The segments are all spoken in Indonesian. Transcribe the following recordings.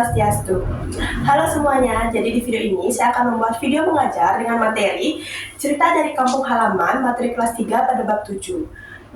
Swastiastu. Halo semuanya, jadi di video ini saya akan membuat video mengajar dengan materi cerita dari kampung halaman materi kelas 3 pada bab 7.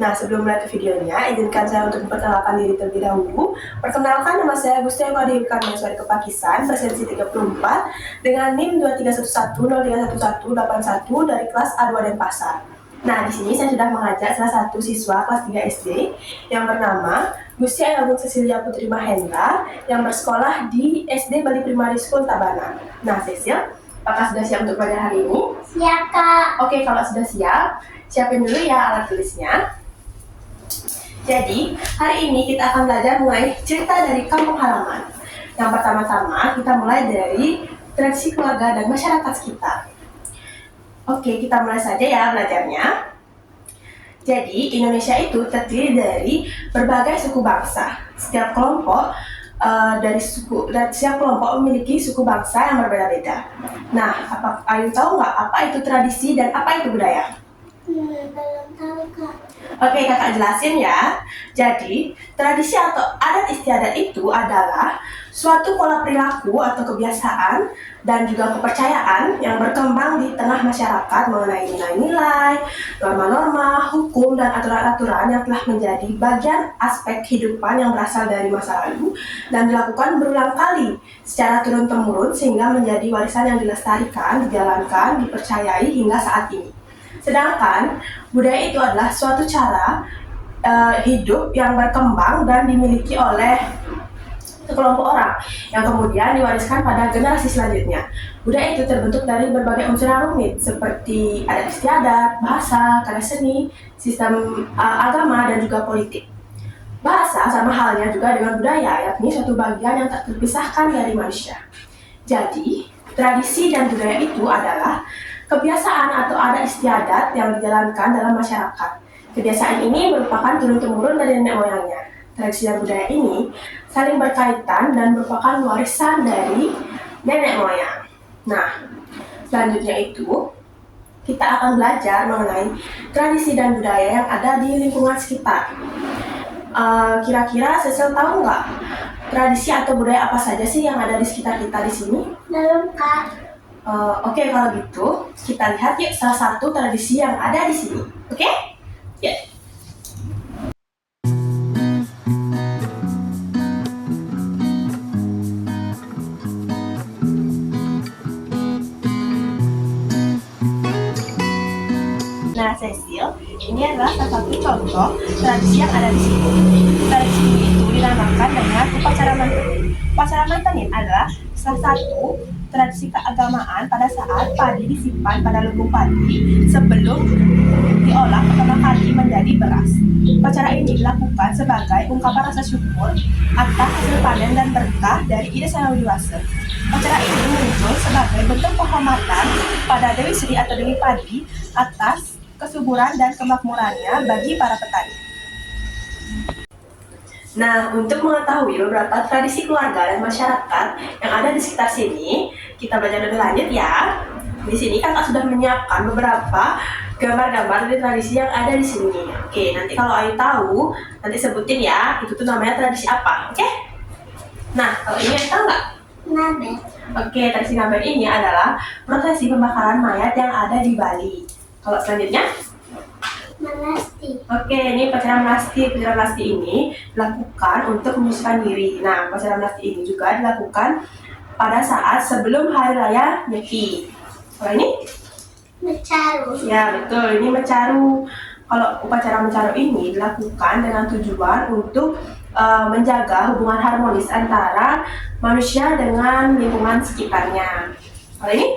Nah, sebelum mulai ke videonya, izinkan saya untuk memperkenalkan diri terlebih dahulu. Perkenalkan, nama saya Gusti Adi Karnaswari Kepakisan, presensi 34, dengan NIM 2311031181 dari kelas A2 Denpasar. Nah, di sini saya sudah mengajak salah satu siswa kelas 3 SD yang bernama Gusti Agung Cecilia Putri Mahendra yang bersekolah di SD Bali Primary School Tabanan. Nah, Cecil, apakah sudah siap untuk belajar hari ini? Siap, Kak. Oke, kalau sudah siap, siapin dulu ya alat tulisnya. Jadi, hari ini kita akan belajar mulai cerita dari kampung halaman. Yang pertama-tama, kita mulai dari tradisi keluarga dan masyarakat sekitar. Oke, kita mulai saja ya belajarnya. Jadi, Indonesia itu terdiri dari berbagai suku bangsa. Setiap kelompok setiap kelompok memiliki suku bangsa yang berbeda-beda. Nah, Ayu tahu nggak apa itu tradisi dan apa itu budaya? Belum tahu, Kak. Oke, kakak jelasin ya. Jadi, tradisi atau adat istiadat itu adalah suatu pola perilaku atau kebiasaan dan juga kepercayaan yang berkembang di tengah masyarakat mengenai nilai-nilai, norma-norma, hukum, dan aturan-aturan yang telah menjadi bagian aspek kehidupan yang berasal dari masa lalu dan dilakukan berulang kali secara turun-temurun sehingga menjadi warisan yang dilestarikan, dijalankan, dipercayai hingga saat ini. Sedangkan budaya itu adalah suatu cara hidup yang berkembang dan dimiliki oleh sekelompok orang yang kemudian diwariskan pada generasi selanjutnya. Budaya itu terbentuk dari berbagai unsur yang rumit seperti adat istiadat, bahasa, karya seni, sistem agama, dan juga politik. Bahasa sama halnya juga dengan budaya, yakni suatu bagian yang tak terpisahkan dari manusia. Jadi, tradisi dan budaya itu adalah kebiasaan atau adat istiadat yang dijalankan dalam masyarakat. Kebiasaan ini merupakan turun-temurun dari nenek moyangnya. Tradisi dan budaya ini saling berkaitan dan merupakan warisan dari nenek moyang. Nah, selanjutnya itu kita akan belajar mengenai tradisi dan budaya yang ada di lingkungan sekitar. Kira-kira Cecil tahu nggak tradisi atau budaya apa saja sih yang ada di sekitar kita di sini? Belum, Kak. Oke, kalau gitu kita lihat yuk salah satu tradisi yang ada di sini. Oke? Ya. Nah, Cecil, ini adalah salah satu contoh tradisi yang ada di sini. Tradisi itu dinamakan dengan upacara mantenin. Upacara mantenin adalah salah satu tradisi keagamaan pada saat padi disimpan pada lumbung padi sebelum diolah pertama kali menjadi beras. Upacara ini dilakukan sebagai ungkapan rasa syukur atas hasil panen dan berkah dari Ida Sang Hyang Widi. Upacara ini muncul sebagai bentuk penghormatan pada Dewi Sri atau Dewi Padi atas kesuburan dan kemakmurannya bagi para petani. Nah, untuk mengetahui beberapa tradisi keluarga dan masyarakat yang ada di sekitar sini, kita belajar lebih lanjut ya. Di sini kakak sudah menyiapkan beberapa gambar-gambar dari tradisi yang ada di sini. Oke, nanti kalau Ayu tahu, nanti sebutin ya, itu tuh namanya tradisi apa, oke? Nah, kalau ini Ayu tahu nggak? Nabe. Oke, tradisi Naben ini adalah prosesi pembakaran mayat yang ada di Bali. Kalau selanjutnya? Melasti. Oke, ini upacara melasti. Upacara melasti ini dilakukan untuk menyucikan diri. Nah, upacara melasti ini juga dilakukan pada saat sebelum hari raya Nyepi. Kalau ini? Mecaru. Ya, betul. Ini mencaru. Kalau upacara mencaru ini dilakukan dengan tujuan untuk menjaga hubungan harmonis antara manusia dengan lingkungan sekitarnya. Kalau ini?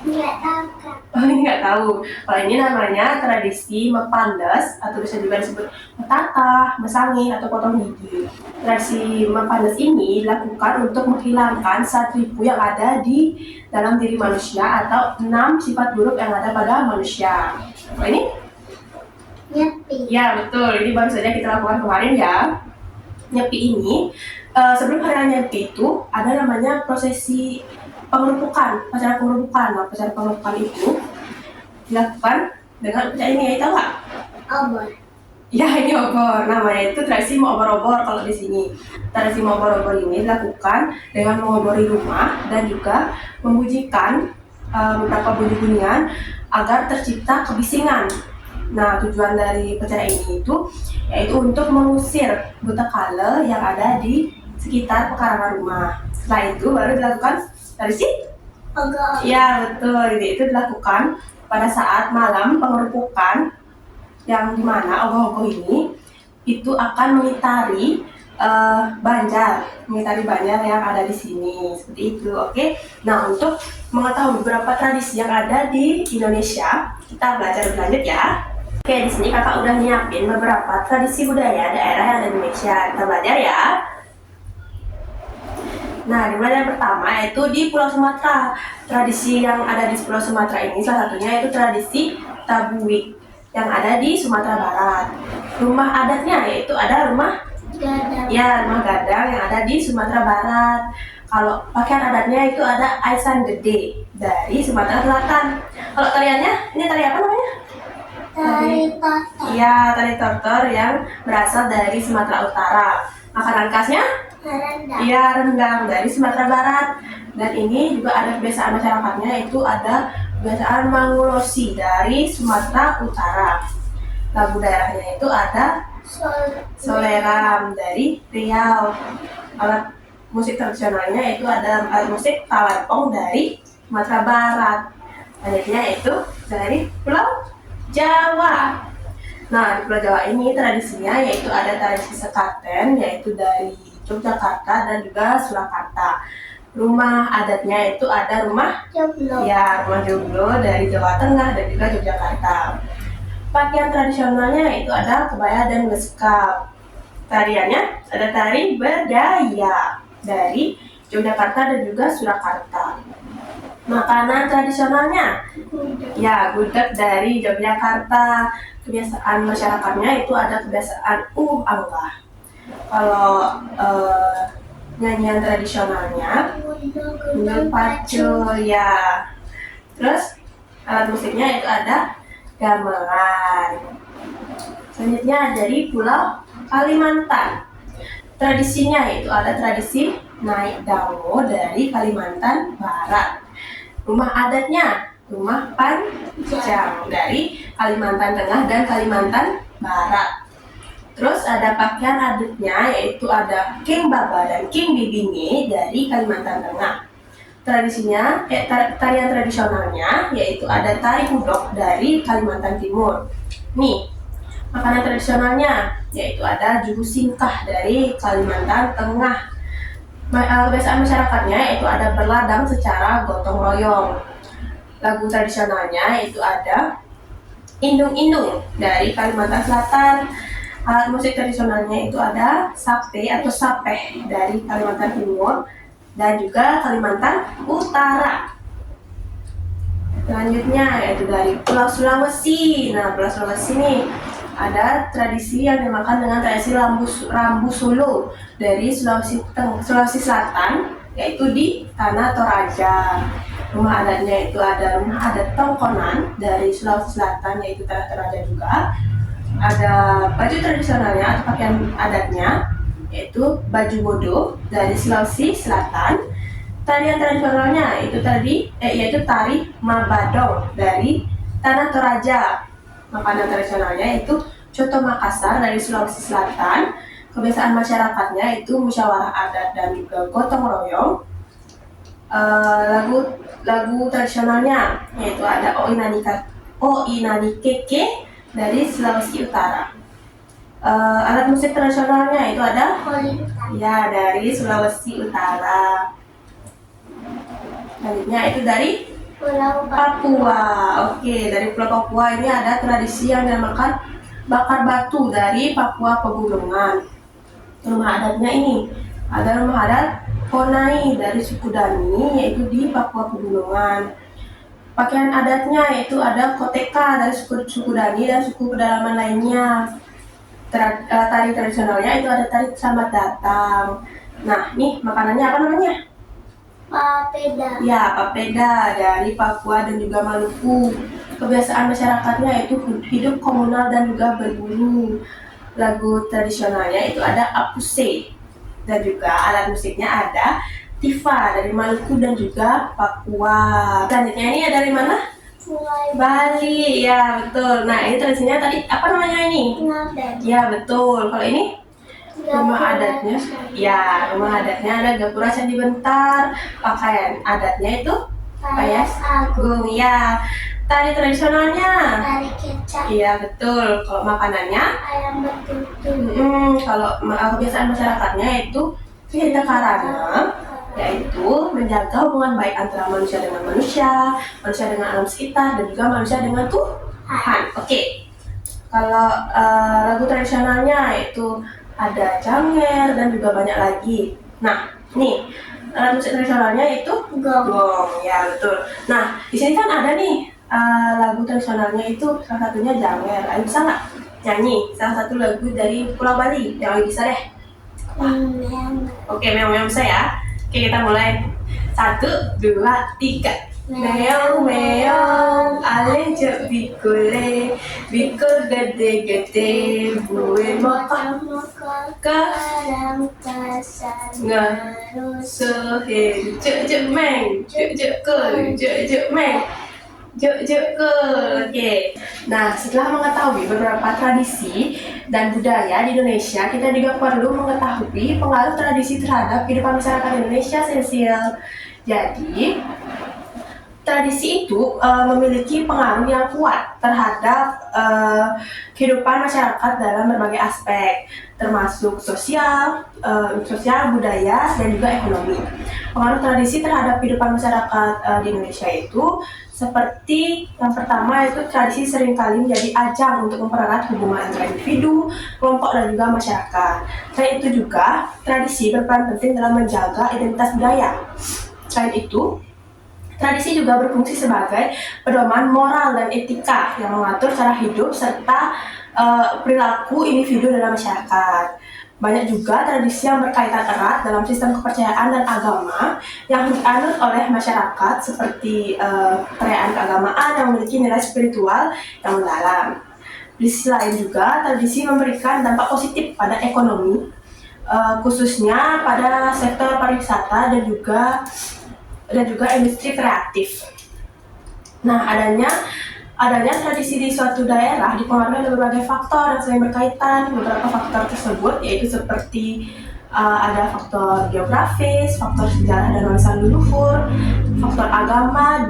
Nggak tahu, Kak. Oh, ini nggak tahu. Kalau ini namanya tradisi mepandes atau bisa juga disebut metatah, mesangi, atau potong gigi. Tradisi mepandes ini dilakukan untuk menghilangkan satripu yang ada di dalam diri manusia atau 6 sifat buruk yang ada pada manusia. Oh, ini? Nyepi. Ya, betul. Ini baru saja kita lakukan kemarin ya. Nyepi ini, sebelum hari raya Nyepi itu ada namanya prosesi pengerupukan, upacara pengerupukan. Nah, upacara pengerupukan itu dilakukan dengan upacara ini, ya tahu nggak? Obor. Ya, ini obor. Namanya itu tradisi mengobor-obor kalau di sini. Tradisi mengobor-obor ini dilakukan dengan mengobori rumah dan juga membujikan beberapa bunyi-bunyian agar tercipta kebisingan. Nah, tujuan dari percaya ini itu yaitu untuk mengusir buta kala yang ada di sekitar pekarangan rumah. Setelah itu baru dilakukan tradisi. Ogoh. Ya, betul. Ini itu dilakukan pada saat malam pengerupukan yang dimana ogoh-ogoh ini itu akan mengitari banjar yang ada di sini seperti itu. Oke. Nah, untuk mengetahui beberapa tradisi yang ada di Indonesia, kita belajar lebih lanjut ya. Oke, di sini kakak udah nyiapin beberapa tradisi budaya daerah yang ada di Indonesia. Kita belajar ya. Nah, dimana yang pertama yaitu di Pulau Sumatera. Tradisi yang ada di Pulau Sumatera ini salah satunya yaitu tradisi Tabuik yang ada di Sumatera Barat. Rumah adatnya yaitu ada rumah Gadang. rumah gadang yang ada di Sumatera Barat. Kalau pakaian adatnya itu ada Aisan Gede dari Sumatera Selatan. Kalau tariannya, ini tari apa namanya? Tari Totor. Iya, tari tortor yang berasal dari Sumatera Utara. Makanan khasnya? Rendang. Iya, rendang dari Sumatera Barat. Dan ini juga ada kebiasaan masyarakatnya, yaitu ada kebiasaan Mangulosi dari Sumatera Utara. Lagu daerahnya itu ada Soleram dari Riau. Alat musik tradisionalnya itu ada alat musik talempong dari Sumatera Barat. Selanjutnya itu dari Pulau Jawa. Nah, di Pulau Jawa ini tradisinya yaitu ada tradisi sekaten, yaitu dari Yogyakarta dan juga Surakarta. Rumah adatnya itu ada rumah Joglo. rumah joglo dari Jawa Tengah dan juga Yogyakarta. Pakaian tradisionalnya itu ada kebaya dan beskap. Tariannya ada tari berdaya dari Yogyakarta dan juga Surakarta. Makanan tradisionalnya gudeg dari Yogyakarta. Kebiasaan masyarakatnya itu ada kebiasaan angga. Kalau nyanyian tradisionalnya Gunung Pacul ya. Terus alat musiknya itu ada gamelan. Selanjutnya dari Pulau Kalimantan. Tradisinya itu ada tradisi naik dango dari Kalimantan Barat. Rumah adatnya rumah panjang dari Kalimantan Tengah dan Kalimantan Barat. Terus ada pakaian adatnya yaitu ada King Baba dan King Bibinge dari Kalimantan Tengah. Tradisinya, tarian tradisionalnya yaitu ada tari hudok dari Kalimantan Timur. Nih, makanan tradisionalnya yaitu ada juhu singkah dari Kalimantan Tengah. Kebiasaan masyarakatnya yaitu ada berladang secara gotong royong. Lagu tradisionalnya yaitu ada indung-indung dari Kalimantan Selatan. Alat musik tradisionalnya itu ada sape atau sapeh dari Kalimantan Timur dan juga Kalimantan Utara. Selanjutnya yaitu dari Pulau Sulawesi. Nah, Pulau Sulawesi ini ada tradisi yang dinamakan dengan tradisi Rambu Solo dari Sulawesi Selatan, yaitu di Tanah Toraja. Rumah adatnya itu ada rumah adat Tongkonan dari Sulawesi Selatan, yaitu Tanah Toraja juga. Ada baju tradisionalnya atau pakaian adatnya yaitu baju bodo dari Sulawesi Selatan. Tarian tradisionalnya yaitu tari Mabadong dari Tanah Toraja. Makanan tradisionalnya yaitu coto Makassar dari Sulawesi Selatan. Kebiasaan masyarakatnya itu musyawarah adat dan juga gotong royong. Lagu tradisionalnya yaitu ada O Inani Keke dari Sulawesi Utara. Alat musik tradisionalnya itu ada Kolintang. dari Sulawesi Utara. Selanjutnya itu dari Pulau Papua. Oke, dari Pulau Papua ini ada tradisi yang dinamakan bakar batu dari Papua Pegunungan. Rumah adatnya ini ada rumah adat Konai dari suku Dani, yaitu di Papua Pegunungan. Pakaian adatnya yaitu ada koteka dari suku Dani dan suku pedalaman lainnya. Tari tradisionalnya itu ada tari selamat datang. Nah, nih makanannya apa namanya? Papeda. Ya, Papeda dari Papua dan juga Maluku. Kebiasaan masyarakatnya itu hidup komunal dan juga berburu. Lagu tradisionalnya itu ada Apuse. Dan juga alat musiknya ada Tifa dari Maluku dan juga Papua. Selanjutnya ini ada dari mana? Mulai Bali, ya betul. Nah ini tradisinya tadi apa namanya ini? ngaben. Ya betul. Kalau ini rumah adatnya, ya rumah adatnya ada gapura candi bentar. Pakaian adatnya itu payas agung. Ya. Tari tradisionalnya. Tari kecap. Iya betul. Kalau makanannya, Ayam betutu. kalau kebiasaan masyarakatnya itu kita karena yaitu menjaga hubungan baik antara manusia dengan manusia, manusia dengan alam sekitar, dan juga manusia dengan Tuhan. Oke. Kalau lagu tradisionalnya itu ada janger dan juga banyak lagi. Nah, nih alat musik tradisionalnya itu gong. Ya betul. Nah, di sini kan ada nih lagu tradisionalnya itu salah satunya janger. Ayo bisa nggak nyanyi salah satu lagu dari Pulau Bali yang bisa deh? Oke, meong-meong bisa ya. Oke, kita mulai. 1, 2, 3. Meong-meong, ale jok bikule, bikul gede-gede, bue mokok ke sohe, jok meng, jok ke, jok meng. Juk ke. Oke. Nah, setelah mengetahui beberapa tradisi dan budaya di Indonesia, kita juga perlu mengetahui pengaruh tradisi terhadap kehidupan masyarakat Indonesia esensial. Jadi, tradisi itu memiliki pengaruh yang kuat terhadap kehidupan masyarakat dalam berbagai aspek, termasuk sosial, budaya, dan juga ekonomi. Pengaruh tradisi terhadap kehidupan masyarakat di Indonesia itu seperti yang pertama itu tradisi seringkali menjadi ajang untuk mempererat hubungan antara individu, kelompok, dan juga masyarakat. Selain itu juga, tradisi berperan penting dalam menjaga identitas budaya. Selain itu, tradisi juga berfungsi sebagai pedoman moral dan etika yang mengatur cara hidup serta perilaku individu dalam masyarakat. Banyak juga tradisi yang berkaitan erat dalam sistem kepercayaan dan agama yang dianut oleh masyarakat seperti perayaan keagamaan yang memiliki nilai spiritual yang mendalam. Di sisi lain juga, tradisi memberikan dampak positif pada ekonomi, khususnya pada sektor pariwisata dan juga industri kreatif. Nah, adanya tradisi di suatu daerah dipengaruhi oleh berbagai faktor yang saling berkaitan. Beberapa faktor tersebut yaitu seperti ada faktor geografis, faktor sejarah dan warisan leluhur, faktor agama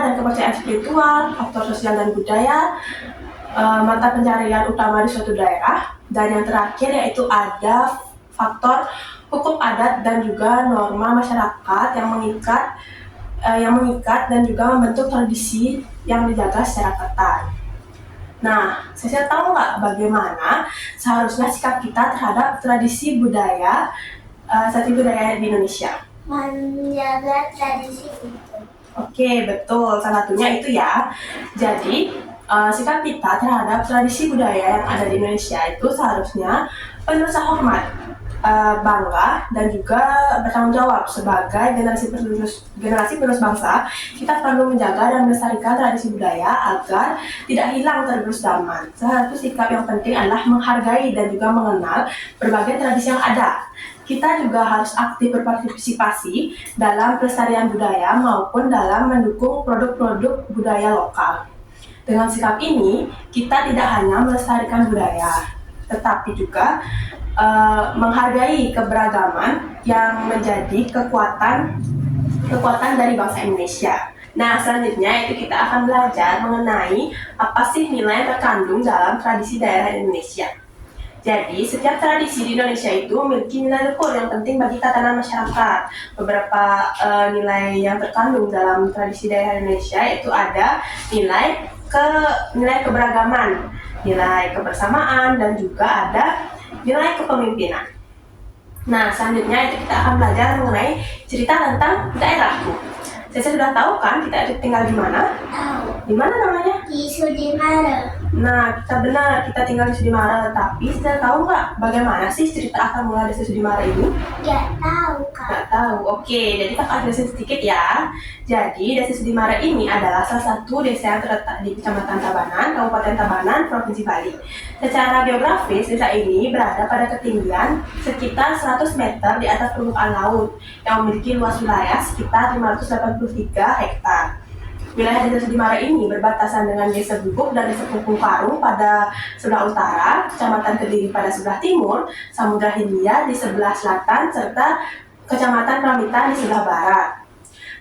dan kepercayaan spiritual, faktor sosial dan budaya, mata pencarian utama di suatu daerah, dan yang terakhir yaitu ada faktor hukum adat dan juga norma masyarakat yang mengikat dan juga membentuk tradisi yang dijaga secara ketat. Nah, saya tahu nggak bagaimana seharusnya sikap kita terhadap tradisi budaya di Indonesia? Menjaga tradisi itu. Oke, betul. Salah satunya itu ya. Jadi, sikap kita terhadap tradisi budaya yang ada di Indonesia itu seharusnya penuh rasa hormat, bangga, dan juga bertanggung jawab sebagai generasi penerus bangsa. Kita perlu menjaga dan melestarikan tradisi budaya agar tidak hilang tergerus zaman. Salah satu sikap yang penting adalah menghargai dan juga mengenal berbagai tradisi yang ada. Kita juga harus aktif berpartisipasi dalam pelestarian budaya maupun dalam mendukung produk-produk budaya lokal. Dengan sikap ini, kita tidak hanya melestarikan budaya, tetapi juga menghargai keberagaman yang menjadi kekuatan dari bangsa Indonesia. Nah, selanjutnya itu kita akan belajar mengenai apa sih nilai yang terkandung dalam tradisi daerah Indonesia. Jadi, setiap tradisi di Indonesia itu memiliki nilai luhur yang penting bagi tatanan masyarakat. Beberapa nilai yang terkandung dalam tradisi daerah Indonesia itu ada nilai keberagaman, nilai kebersamaan, dan juga ada nilai kepemimpinan. Nah, selanjutnya itu kita akan belajar mengenai cerita tentang daerahku. Saya sudah tahu kan kita itu tinggal di mana? Tahu. Di mana namanya? Di Sudimara. Nah, kita benar, kita tinggal di Sudimara. Tapi sudah tahu nggak bagaimana sih cerita asal mula Desa Sudimara ini? Gak tahu kak. Nggak tahu. Oke, jadi kakak jelasin sedikit ya. Jadi, Desa Sudimara ini adalah salah satu desa yang terletak di Kecamatan Tabanan, Kabupaten Tabanan, Provinsi Bali. Secara geografis, desa ini berada pada ketinggian sekitar 100 meter di atas permukaan laut yang memiliki luas wilayah sekitar 583 hektar. Wilayah Desa Sudimara ini berbatasan dengan Desa Gubuk dan Desa Kungkung Karung pada sebelah utara, Kecamatan Kediri pada sebelah timur, Samudra Hindia di sebelah selatan, serta Kecamatan Pramita di sebelah barat.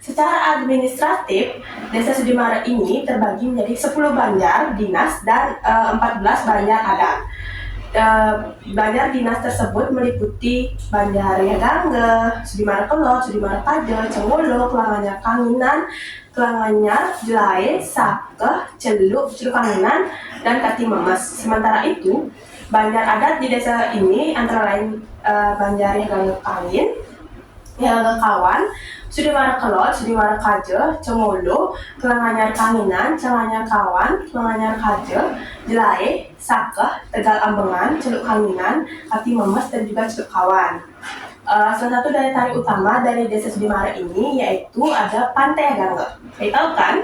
Secara administratif, Desa Sudimara ini terbagi menjadi 10 banjar dinas dan 14 banjar adat. Banjar dinas tersebut meliputi Banjar Gangge, Sudimara Kelot, Sudimara Kaje, Cengolo, Kelanganyar Kanginan, Kelanganyar Jelai, Sakeh, Celuk, Celuk Kanginan, dan Kati Memes. Sementara itu, banjar adat di desa ini antara lain Banjar Gangge Kangin, Gangge Kawan, Sudimara Kelot, Sudimara Kaje, Cengolo, Kelanganyar Kanginan, Celanganyar Kawan, Kelanganyar Kaje, Jelai, Sakeh, Tegal Ambengan, Celuk Kanginan, Kati Memes, dan juga Celuk Kawan. Salah satu daya tarik utama dari Desa Sudimara ini yaitu ada Pantai Gangge. Kalian tahu kan?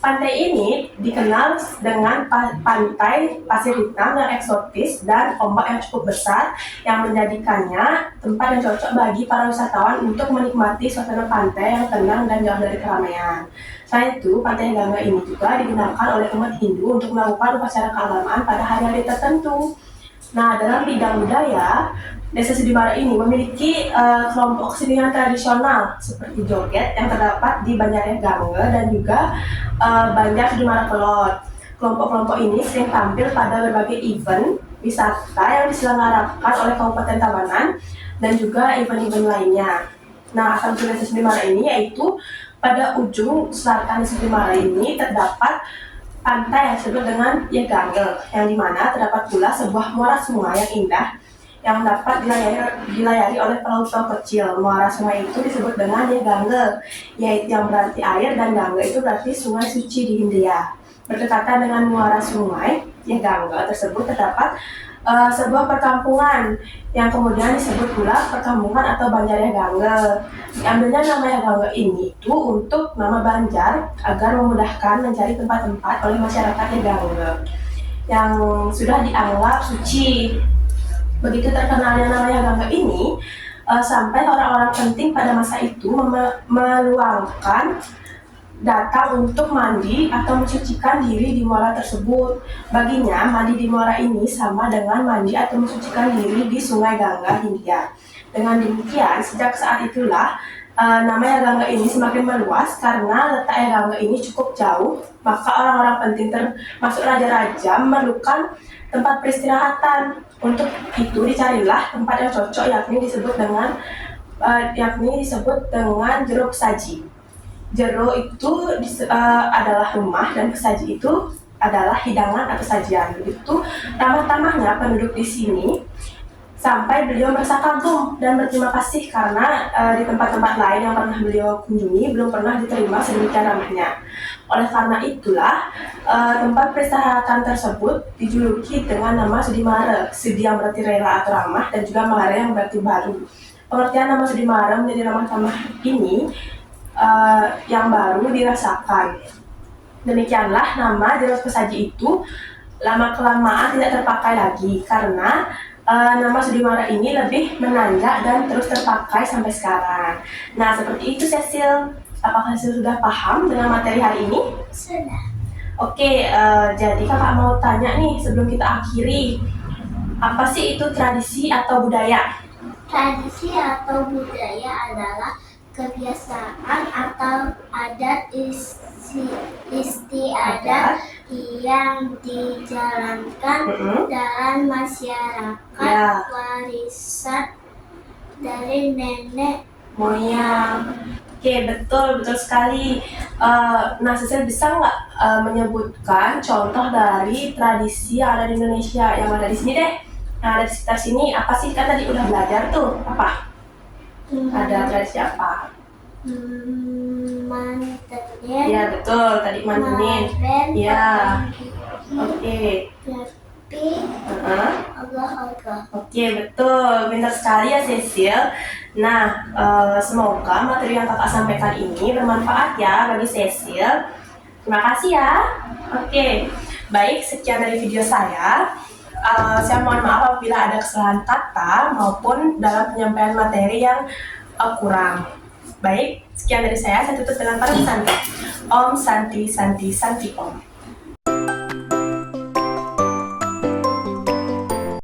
Pantai ini dikenal dengan pantai pasir hitam yang eksotis dan ombak yang cukup besar yang menjadikannya tempat yang cocok bagi para wisatawan untuk menikmati suasana pantai yang tenang dan jauh dari keramaian. Selain itu, Pantai Gangge ini juga digunakan oleh umat Hindu untuk melakukan upacara keagamaan pada hari-hari tertentu. Nah, dalam bidang budaya, Desa Sudimara ini memiliki kelompok kesenian tradisional seperti joget yang terdapat di Banjar Gangge dan juga Banjar Sudimara Kelot. Kelompok-kelompok ini sering tampil pada berbagai event wisata yang diselenggarakan oleh Kabupaten Tabanan dan juga event-event lainnya. Nah, asal-usul Desa Sudimara ini yaitu pada ujung selatan Desa Sudimara ini terdapat pantai yang disebut dengan Gangge, yang dimana terdapat pula sebuah muara sungai yang indah yang dapat dilayari oleh perahu-perahu kecil. Muara sungai itu disebut dengan Gangge, yaitu yang berarti air, dan Gangge itu berarti sungai suci di Hindia. Berdekatan dengan muara sungai Gangge tersebut terdapat sebuah perkampungan yang kemudian disebut pula perkampungan atau Banjar Gangge. Diambilnya nama Gangge ini itu untuk nama Banjar agar memudahkan mencari tempat-tempat oleh masyarakat Gangge yang sudah dianggap suci. Begitu terkenalnya namanya Gangge ini, sampai orang-orang penting pada masa itu meluangkan datang untuk mandi atau mensucikan diri di muara tersebut. Baginya, mandi di muara ini sama dengan mandi atau mensucikan diri di Sungai Gangga, Hindia. Dengan demikian, sejak saat itulah nama Gangge ini semakin meluas karena letak Gangge ini cukup jauh, maka orang-orang penting termasuk raja-raja memerlukan tempat peristirahatan. Untuk itu dicarilah tempat yang cocok yakni disebut dengan Jero Pesaji. Jero itu adalah rumah dan pesaji itu adalah hidangan atau sajian. Begitu ramah-tamahnya penduduk di sini sampai beliau merasa kagum dan berterima kasih karena di tempat-tempat lain yang pernah beliau kunjungi belum pernah diterima sedemikian ramahnya. Oleh karena itulah tempat peristirahatan tersebut dijuluki dengan nama Sudimara. Sudi yang berarti rela atau ramah, dan juga Mara yang berarti baru. Pengertian nama Sudimara menjadi ramah tamah ini yang baru dirasakan. Demikianlah nama Jero Pesaji itu lama-kelamaan tidak terpakai lagi karena nama Sudimara ini lebih menanjak dan terus terpakai sampai sekarang. Nah, seperti itu Cecil. Apakah Cecil sudah paham dengan materi hari ini? Sudah. Oke, jadi kakak mau tanya nih sebelum kita akhiri. Apa sih itu tradisi atau budaya? Tradisi atau budaya adalah kebiasaan atau adat istiadat yang dijalankan dalam masyarakat warisan dari nenek moyang. Oke, betul sekali. Nah, Cecil bisa nggak menyebutkan contoh dari tradisi yang ada di Indonesia yang ada di sini deh? Nah, ada di sekitar sini, apa sih? Kan tadi udah belajar tuh, apa? Ada tradisi apa? Mantenin. Ya, betul, tadi mantenin. Ya. Oke. Berarti agak-agak. Oke, betul. Pintar sekali ya, Cecil. Nah, semoga materi yang kakak sampaikan ini bermanfaat ya bagi Cecil. Terima kasih ya. Oke, baik. Sekian dari video saya. Saya mohon maaf apabila ada kesalahan kata maupun dalam penyampaian materi yang kurang. Baik, sekian dari saya tutup dengan para Santi. Om Santi Santi Santi Om.